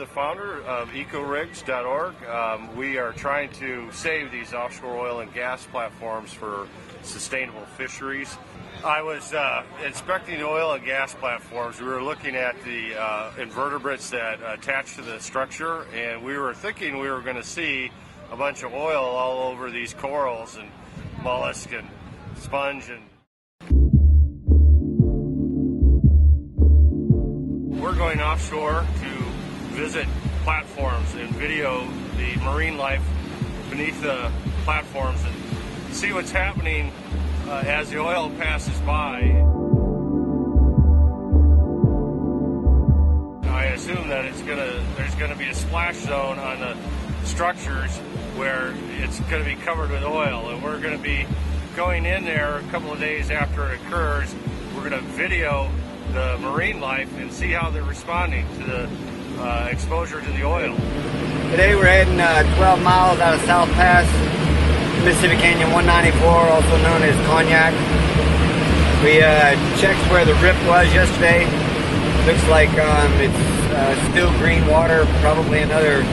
the founder of EcoRigs.org. We are trying to save these offshore oil and gas platforms for sustainable fisheries. I was inspecting the oil and gas platforms. We were looking at the invertebrates that attach to the structure, and we were thinking we were going to see a bunch of oil all over these corals and mollusk and sponge. And we're going offshore to visit platforms and video the marine life beneath the platforms and see what's happening as the oil passes by. I assume that there's gonna be a splash zone on the structures where it's gonna be covered with oil, and we're gonna be going in there a couple of days after it occurs. We're gonna video the marine life and see how they're responding to the exposure to the oil. Today we're heading 12 miles out of South Pass, Mississippi Canyon 194, also known as Cognac. We checked where the rip was yesterday. Looks like it's still green water, probably another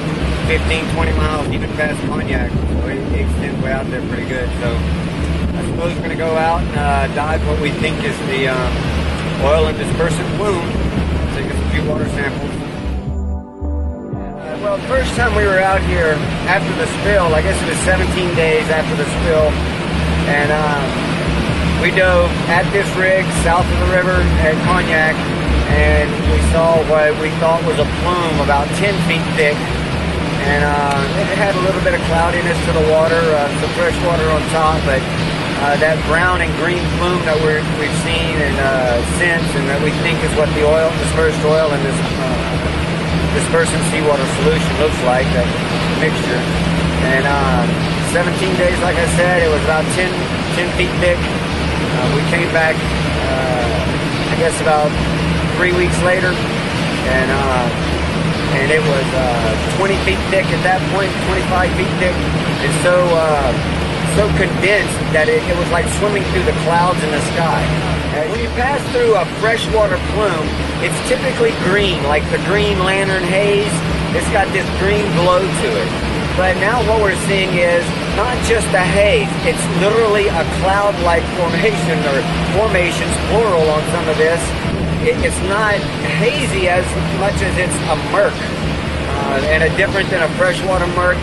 15-20 miles even past Cognac. So it extends way out there pretty good. So I suppose we're going to go out and dive what we think is the oil and dispersant plume. Take us a few water samples. Well, the first time we were out here after the spill, I guess it was 17 days after the spill, and we dove at this rig south of the river at Cognac, and we saw what we thought was a plume about 10 feet thick, and it had a little bit of cloudiness to the water, some fresh water on top, but that brown and green plume that we've seen and since, and that we think is what the dispersed oil in this dispersant seawater solution looks like, that mixture. And 17 days, like I said, it was about 10 feet thick. We came back, I guess about 3 weeks later, and it was 20 feet thick at that point, 25 feet thick, and so condensed that it was like swimming through the clouds in the sky. When you pass through a freshwater plume, it's typically green, like the green lantern haze. It's got this green glow to it. But now what we're seeing is not just a haze, it's literally a cloud-like formation, or formations, plural, on some of this. It's not hazy as much as it's a murk, and different than a freshwater murk.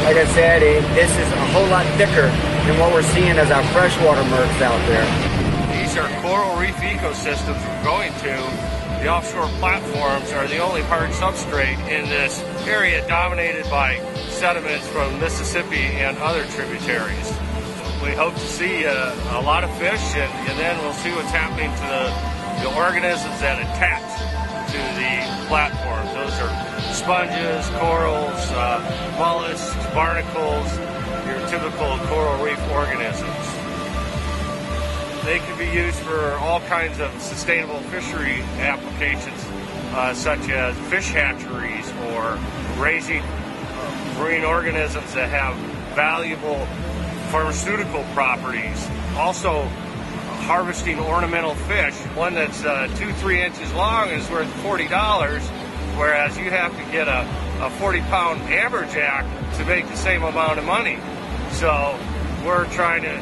Like I said, this is a whole lot thicker than what we're seeing as our freshwater murks out there. These are coral reef ecosystems we're going to. The offshore platforms are the only hard substrate in this area, dominated by sediments from Mississippi and other tributaries. We hope to see a lot of fish, and then we'll see what's happening to the organisms that attach to the platforms. Those are sponges, corals, mollusks, barnacles, your typical coral reef organisms. They can be used for all kinds of sustainable fishery applications, such as fish hatcheries or raising marine organisms that have valuable pharmaceutical properties. Also, harvesting ornamental fish. One that's 2-3 inches long is worth $40, whereas you have to get a 40-pound amberjack to make the same amount of money. So we're trying to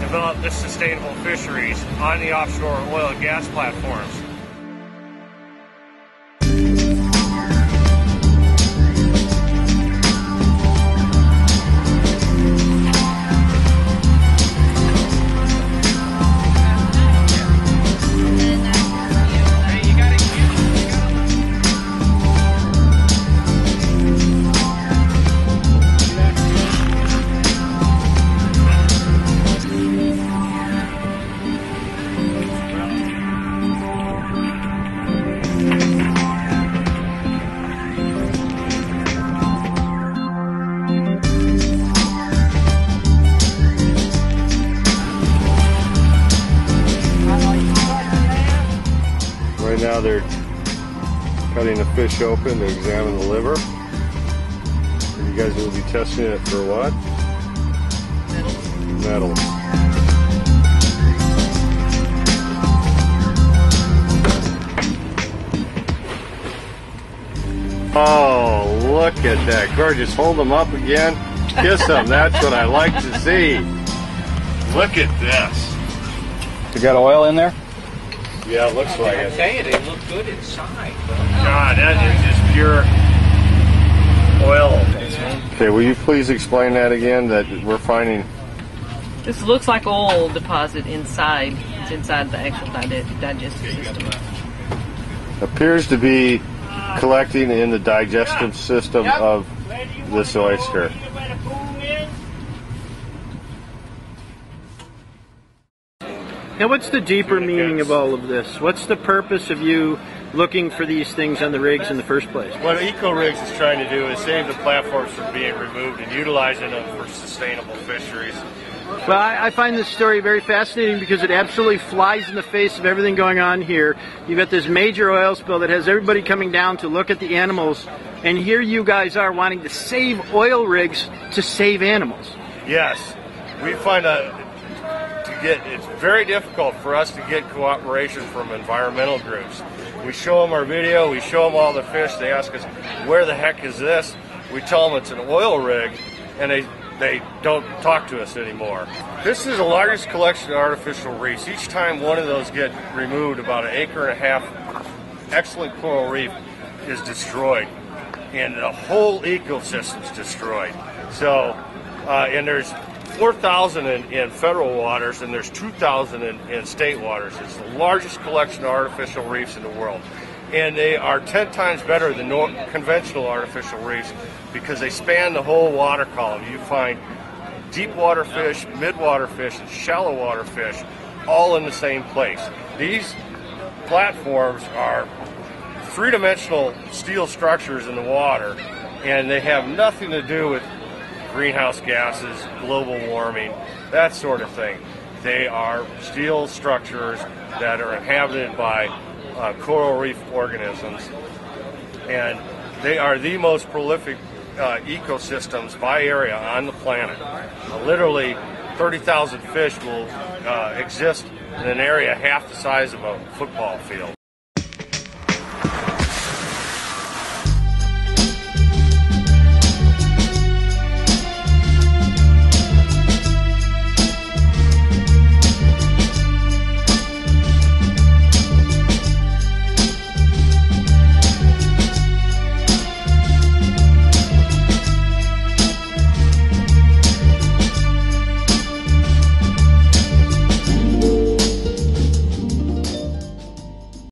develop this sustainable fisheries on the offshore oil and gas platforms. Right now they're cutting the fish open to examine the liver. And you guys will be testing it for what? Metals. Oh, look at that. Gorgeous. Hold them up again. Kiss them. That's what I like to see. Look at this. You got oil in there? Yeah, it looks like I it. tell you, they look good inside. God, that is just pure oil. Okay, will you please explain that again, that we're finding? This looks like oil deposit inside. It's inside the actual digestive system. Appears to be collecting in the digestive system of this oyster. Now, what's the deeper meaning of all of this? What's the purpose of you looking for these things on the rigs in the first place? What EcoRigs is trying to do is save the platforms from being removed and utilizing them for sustainable fisheries. Well, I find this story very fascinating because it absolutely flies in the face of everything going on here. You've got this major oil spill that has everybody coming down to look at the animals, and here you guys are wanting to save oil rigs to save animals. Yes, we find it's very difficult for us to get cooperation from environmental groups. We show them our video, we show them all the fish, they ask us, where the heck is this? We tell them it's an oil rig, and they don't talk to us anymore. This is the largest collection of artificial reefs. Each time one of those get removed, about 1.5 acres, excellent coral reef is destroyed, and the whole ecosystem's destroyed. So, and there's 4,000 in federal waters, and there's 2,000 in state waters. It's the largest collection of artificial reefs in the world. And they are 10 times better than conventional artificial reefs because they span the whole water column. You find deep water fish, mid-water fish, and shallow water fish all in the same place. These platforms are three-dimensional steel structures in the water, and they have nothing to do with greenhouse gases, global warming, that sort of thing. They are steel structures that are inhabited by coral reef organisms, and they are the most prolific ecosystems by area on the planet. Literally 30,000 fish will exist in an area half the size of a football field.